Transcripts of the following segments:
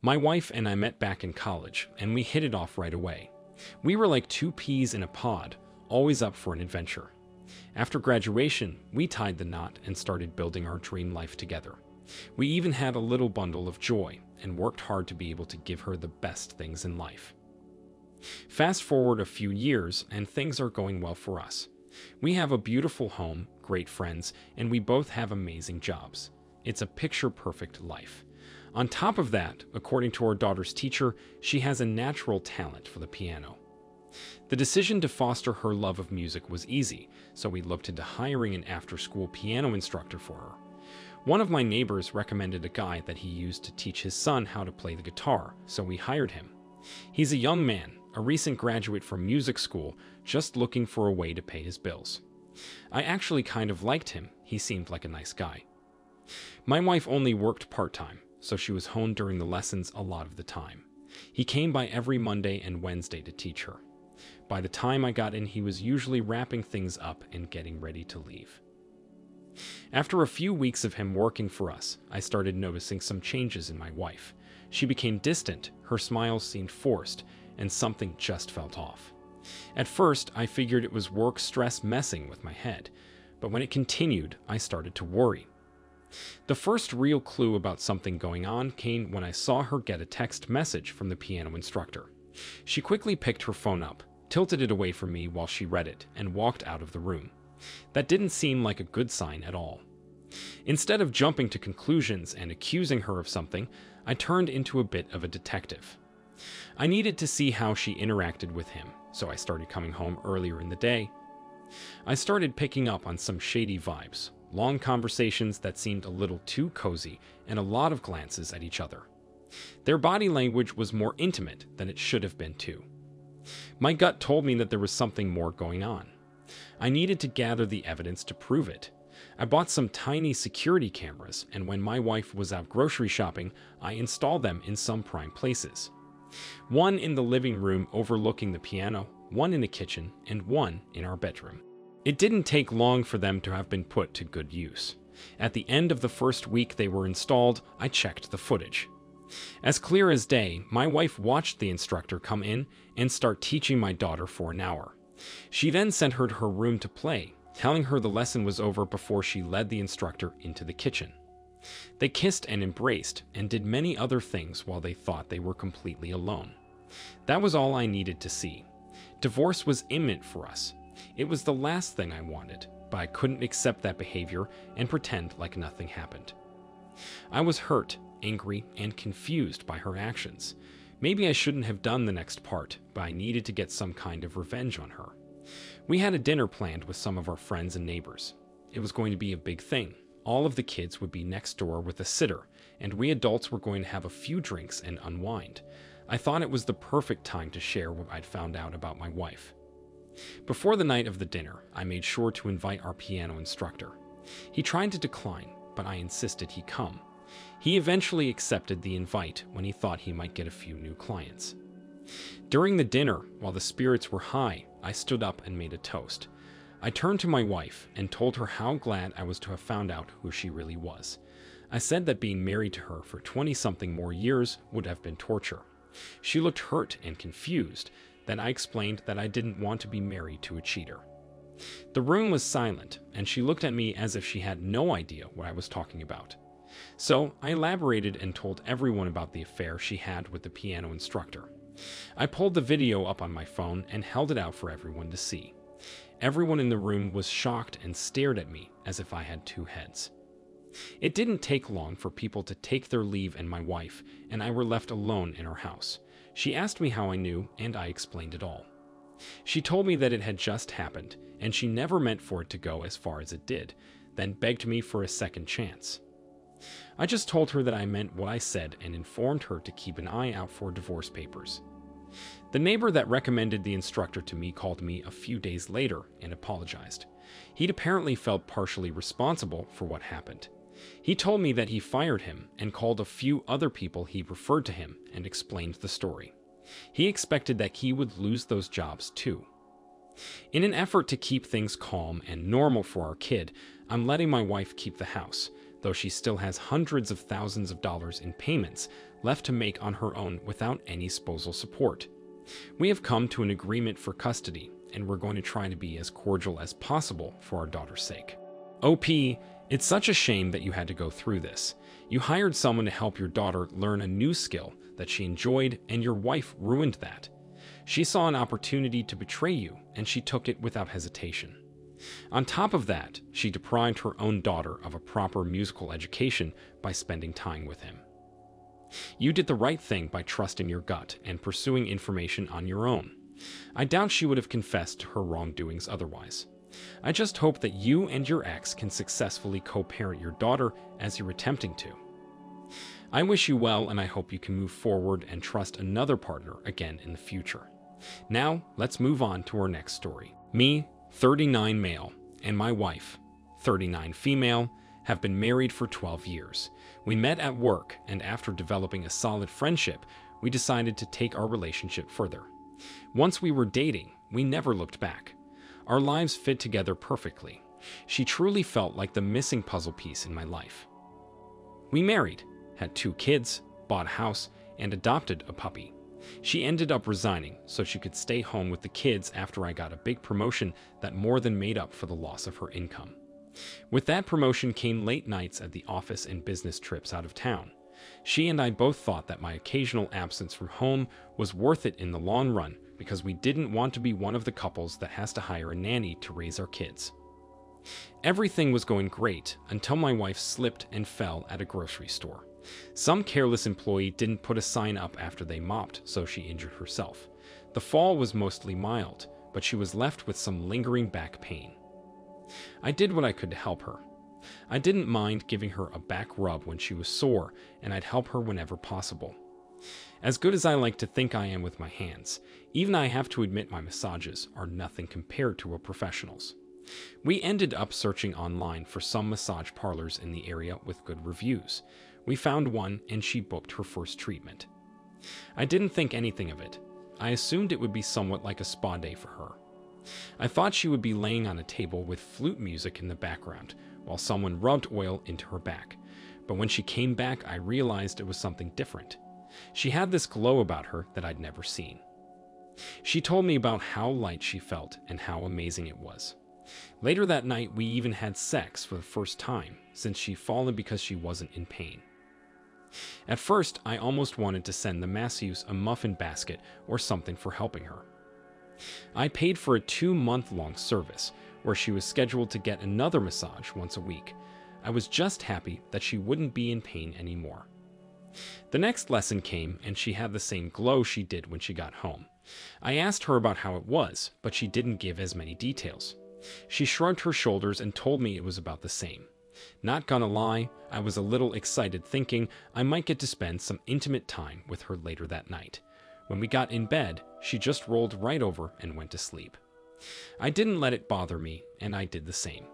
My wife and I met back in college, and we hit it off right away. We were like two peas in a pod, always up for an adventure. After graduation, we tied the knot and started building our dream life together. We even had a little bundle of joy and worked hard to be able to give her the best things in life. Fast forward a few years, and things are going well for us. We have a beautiful home, great friends, and we both have amazing jobs. It's a picture-perfect life. On top of that, according to our daughter's teacher, she has a natural talent for the piano. The decision to foster her love of music was easy, so we looked into hiring an after-school piano instructor for her. One of my neighbors recommended a guy that he used to teach his son how to play the guitar, so we hired him. He's a young man, a recent graduate from music school, just looking for a way to pay his bills. I actually kind of liked him. He seemed like a nice guy. My wife only worked part-time, so she was home during the lessons a lot of the time. He came by every Monday and Wednesday to teach her. By the time I got in, he was usually wrapping things up and getting ready to leave. After a few weeks of him working for us, I started noticing some changes in my wife. She became distant, her smiles seemed forced, and something just felt off. At first, I figured it was work stress messing with my head, but when it continued, I started to worry. The first real clue about something going on came when I saw her get a text message from the piano instructor. She quickly picked her phone up, tilted it away from me while she read it, and walked out of the room. That didn't seem like a good sign at all. Instead of jumping to conclusions and accusing her of something, I turned into a bit of a detective. I needed to see how she interacted with him, so I started coming home earlier in the day. I started picking up on some shady vibes, long conversations that seemed a little too cozy, and a lot of glances at each other. Their body language was more intimate than it should have been too. My gut told me that there was something more going on. I needed to gather the evidence to prove it. I bought some tiny security cameras, and when my wife was out grocery shopping, I installed them in some prime places. One in the living room overlooking the piano, one in the kitchen, and one in our bedroom. It didn't take long for them to have been put to good use. At the end of the first week they were installed, I checked the footage. As clear as day, my wife watched the instructor come in and start teaching my daughter for an hour. She then sent her to her room to play, telling her the lesson was over before she led the instructor into the kitchen. They kissed and embraced and did many other things while they thought they were completely alone. That was all I needed to see. Divorce was imminent for us. It was the last thing I wanted, but I couldn't accept that behavior and pretend like nothing happened. I was hurt, angry, and confused by her actions. Maybe I shouldn't have done the next part, but I needed to get some kind of revenge on her. We had a dinner planned with some of our friends and neighbors. It was going to be a big thing. All of the kids would be next door with a sitter, and we adults were going to have a few drinks and unwind. I thought it was the perfect time to share what I'd found out about my wife. Before the night of the dinner, I made sure to invite our piano instructor. He tried to decline, but I insisted he come. He eventually accepted the invite when he thought he might get a few new clients. During the dinner, while the spirits were high, I stood up and made a toast. I turned to my wife and told her how glad I was to have found out who she really was. I said that being married to her for 20-something more years would have been torture. She looked hurt and confused. Then I explained that I didn't want to be married to a cheater. The room was silent, and she looked at me as if she had no idea what I was talking about. So I elaborated and told everyone about the affair she had with the piano instructor. I pulled the video up on my phone and held it out for everyone to see. Everyone in the room was shocked and stared at me as if I had two heads. It didn't take long for people to take their leave, and my wife and I were left alone in our house. She asked me how I knew, and I explained it all. She told me that it had just happened, and she never meant for it to go as far as it did, then begged me for a second chance. I just told her that I meant what I said and informed her to keep an eye out for divorce papers. The neighbor that recommended the instructor to me called me a few days later and apologized. He'd apparently felt partially responsible for what happened. He told me that he fired him and called a few other people he referred to him and explained the story. He expected that he would lose those jobs too. In an effort to keep things calm and normal for our kid, I'm letting my wife keep the house, though she still has hundreds of thousands of dollars in payments left to make on her own without any spousal support. We have come to an agreement for custody, and we're going to try to be as cordial as possible for our daughter's sake. OP, it's such a shame that you had to go through this. You hired someone to help your daughter learn a new skill that she enjoyed, and your wife ruined that. She saw an opportunity to betray you, and she took it without hesitation. On top of that, she deprived her own daughter of a proper musical education by spending time with him. You did the right thing by trusting your gut and pursuing information on your own. I doubt she would have confessed to her wrongdoings otherwise. I just hope that you and your ex can successfully co-parent your daughter as you're attempting to. I wish you well, and I hope you can move forward and trust another partner again in the future. Now, let's move on to our next story. Me, 39 male, and my wife, 39 female, have been married for 12 years. We met at work, and after developing a solid friendship, we decided to take our relationship further. Once we were dating, we never looked back. Our lives fit together perfectly. She truly felt like the missing puzzle piece in my life. We married, had 2 kids, bought a house, and adopted a puppy. She ended up resigning so she could stay home with the kids after I got a big promotion that more than made up for the loss of her income. With that promotion came late nights at the office and business trips out of town. She and I both thought that my occasional absence from home was worth it in the long run because we didn't want to be one of the couples that has to hire a nanny to raise our kids. Everything was going great until my wife slipped and fell at a grocery store. Some careless employee didn't put a sign up after they mopped, so she injured herself. The fall was mostly mild, but she was left with some lingering back pain. I did what I could to help her. I didn't mind giving her a back rub when she was sore, and I'd help her whenever possible. As good as I like to think I am with my hands, even I have to admit my massages are nothing compared to a professional's. We ended up searching online for some massage parlors in the area with good reviews. We found one, and she booked her first treatment. I didn't think anything of it. I assumed it would be somewhat like a spa day for her. I thought she would be laying on a table with flute music in the background while someone rubbed oil into her back. But when she came back, I realized it was something different. She had this glow about her that I'd never seen. She told me about how light she felt and how amazing it was. Later that night, we even had sex for the first time, since she'd fallen because she wasn't in pain. At first, I almost wanted to send the masseuse a muffin basket or something for helping her. I paid for a 2-month-long service, where she was scheduled to get another massage once a week. I was just happy that she wouldn't be in pain anymore. The next lesson came, and she had the same glow she did when she got home. I asked her about how it was, but she didn't give as many details. She shrugged her shoulders and told me it was about the same. Not gonna lie, I was a little excited, thinking I might get to spend some intimate time with her later that night. When we got in bed, she just rolled right over and went to sleep. I didn't let it bother me, and I did the same.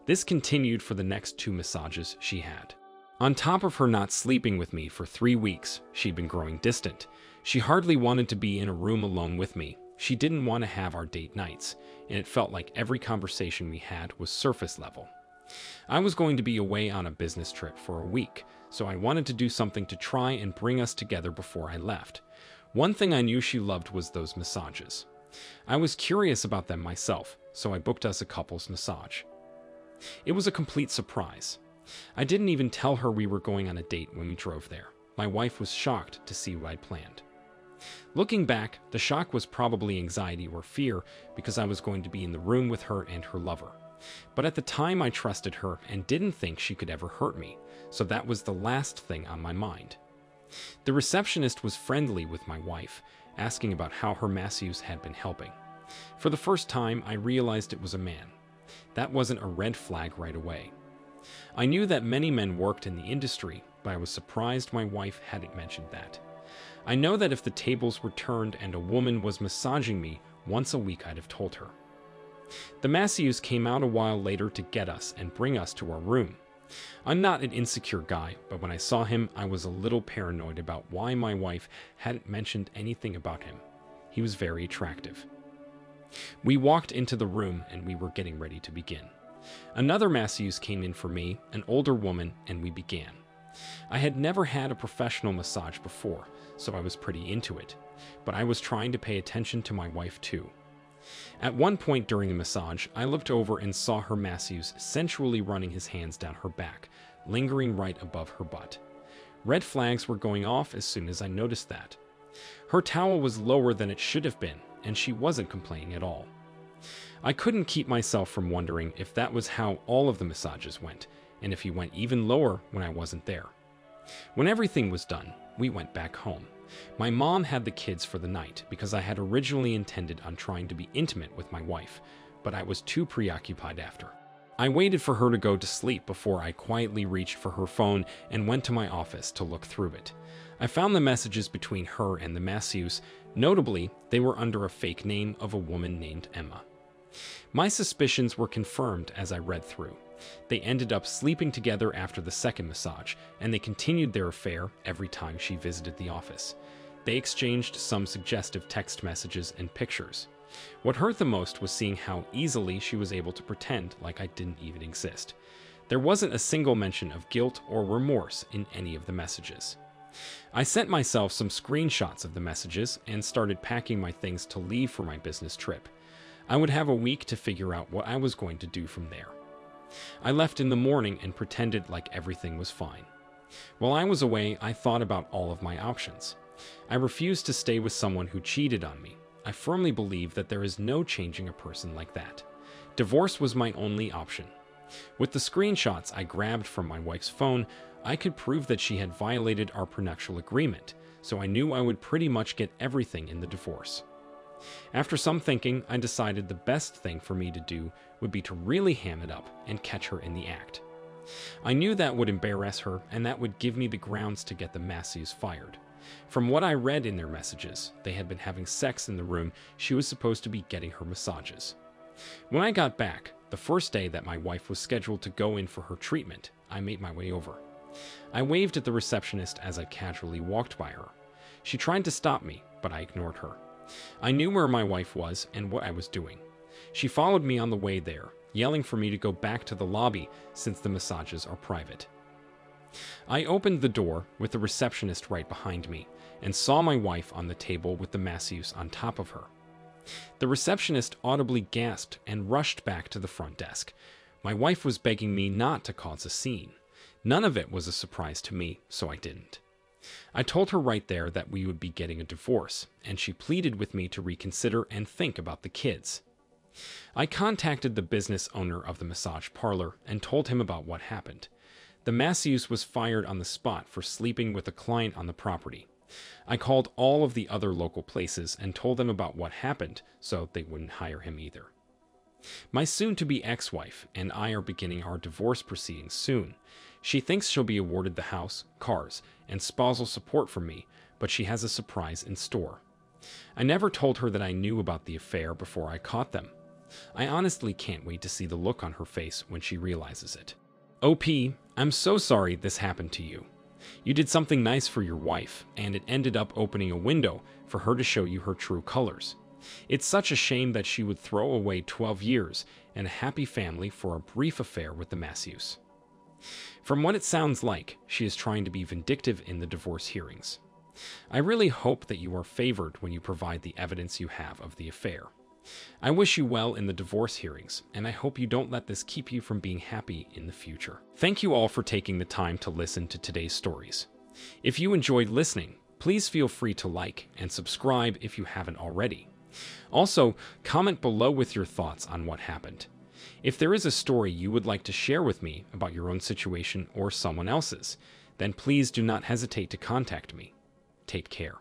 This continued for the next 2 massages she had. On top of her not sleeping with me for 3 weeks, she'd been growing distant. She hardly wanted to be in a room alone with me. She didn't want to have our date nights, and it felt like every conversation we had was surface level. I was going to be away on a business trip for a week, so I wanted to do something to try and bring us together before I left. One thing I knew she loved was those massages. I was curious about them myself, so I booked us a couple's massage. It was a complete surprise. I didn't even tell her we were going on a date when we drove there. My wife was shocked to see what I'd planned. Looking back, the shock was probably anxiety or fear because I was going to be in the room with her and her lover. But at the time, I trusted her and didn't think she could ever hurt me, so that was the last thing on my mind. The receptionist was friendly with my wife, asking about how her masseuse had been helping. For the first time, I realized it was a man. That wasn't a red flag right away. I knew that many men worked in the industry, but I was surprised my wife hadn't mentioned that. I know that if the tables were turned and a woman was massaging me once a week, I'd have told her. The masseuse came out a while later to get us and bring us to our room. I'm not an insecure guy, but when I saw him, I was a little paranoid about why my wife hadn't mentioned anything about him. He was very attractive. We walked into the room and we were getting ready to begin. Another masseuse came in for me, an older woman, and we began. I had never had a professional massage before, so I was pretty into it, but I was trying to pay attention to my wife too. At one point during the massage, I looked over and saw her masseuse sensually running his hands down her back, lingering right above her butt. Red flags were going off as soon as I noticed that. Her towel was lower than it should have been, and she wasn't complaining at all. I couldn't keep myself from wondering if that was how all of the massages went, and if he went even lower when I wasn't there. When everything was done, we went back home. My mom had the kids for the night because I had originally intended on trying to be intimate with my wife, but I was too preoccupied after. I waited for her to go to sleep before I quietly reached for her phone and went to my office to look through it. I found the messages between her and the masseuse. Notably, they were under a fake name of a woman named Emma. My suspicions were confirmed as I read through. They ended up sleeping together after the second massage, and they continued their affair every time she visited the office. They exchanged some suggestive text messages and pictures. What hurt the most was seeing how easily she was able to pretend like I didn't even exist. There wasn't a single mention of guilt or remorse in any of the messages. I sent myself some screenshots of the messages and started packing my things to leave for my business trip. I would have a week to figure out what I was going to do from there. I left in the morning and pretended like everything was fine. While I was away, I thought about all of my options. I refused to stay with someone who cheated on me. I firmly believe that there is no changing a person like that. Divorce was my only option. With the screenshots I grabbed from my wife's phone, I could prove that she had violated our prenuptial agreement, so I knew I would pretty much get everything in the divorce. After some thinking, I decided the best thing for me to do would be to really ham it up and catch her in the act. I knew that would embarrass her, and that would give me the grounds to get the masseuse fired. From what I read in their messages, they had been having sex in the room she was supposed to be getting her massages. When I got back, the first day that my wife was scheduled to go in for her treatment, I made my way over. I waved at the receptionist as I casually walked by her. She tried to stop me, but I ignored her. I knew where my wife was and what I was doing. She followed me on the way there, yelling for me to go back to the lobby since the massages are private. I opened the door with the receptionist right behind me and saw my wife on the table with the masseuse on top of her. The receptionist audibly gasped and rushed back to the front desk. My wife was begging me not to cause a scene. None of it was a surprise to me, so I didn't. I told her right there that we would be getting a divorce, and she pleaded with me to reconsider and think about the kids. I contacted the business owner of the massage parlor and told him about what happened. The masseuse was fired on the spot for sleeping with a client on the property. I called all of the other local places and told them about what happened so they wouldn't hire him either. My soon-to-be ex-wife and I are beginning our divorce proceedings soon. She thinks she'll be awarded the house, cars, and spousal support from me, but she has a surprise in store. I never told her that I knew about the affair before I caught them. I honestly can't wait to see the look on her face when she realizes it. OP, I'm so sorry this happened to you. You did something nice for your wife, and it ended up opening a window for her to show you her true colors. It's such a shame that she would throw away 12 years and a happy family for a brief affair with the masseuse. From what it sounds like, she is trying to be vindictive in the divorce hearings. I really hope that you are favored when you provide the evidence you have of the affair. I wish you well in the divorce hearings, and I hope you don't let this keep you from being happy in the future. Thank you all for taking the time to listen to today's stories. If you enjoyed listening, please feel free to like and subscribe if you haven't already. Also, comment below with your thoughts on what happened. If there is a story you would like to share with me about your own situation or someone else's, then please do not hesitate to contact me. Take care.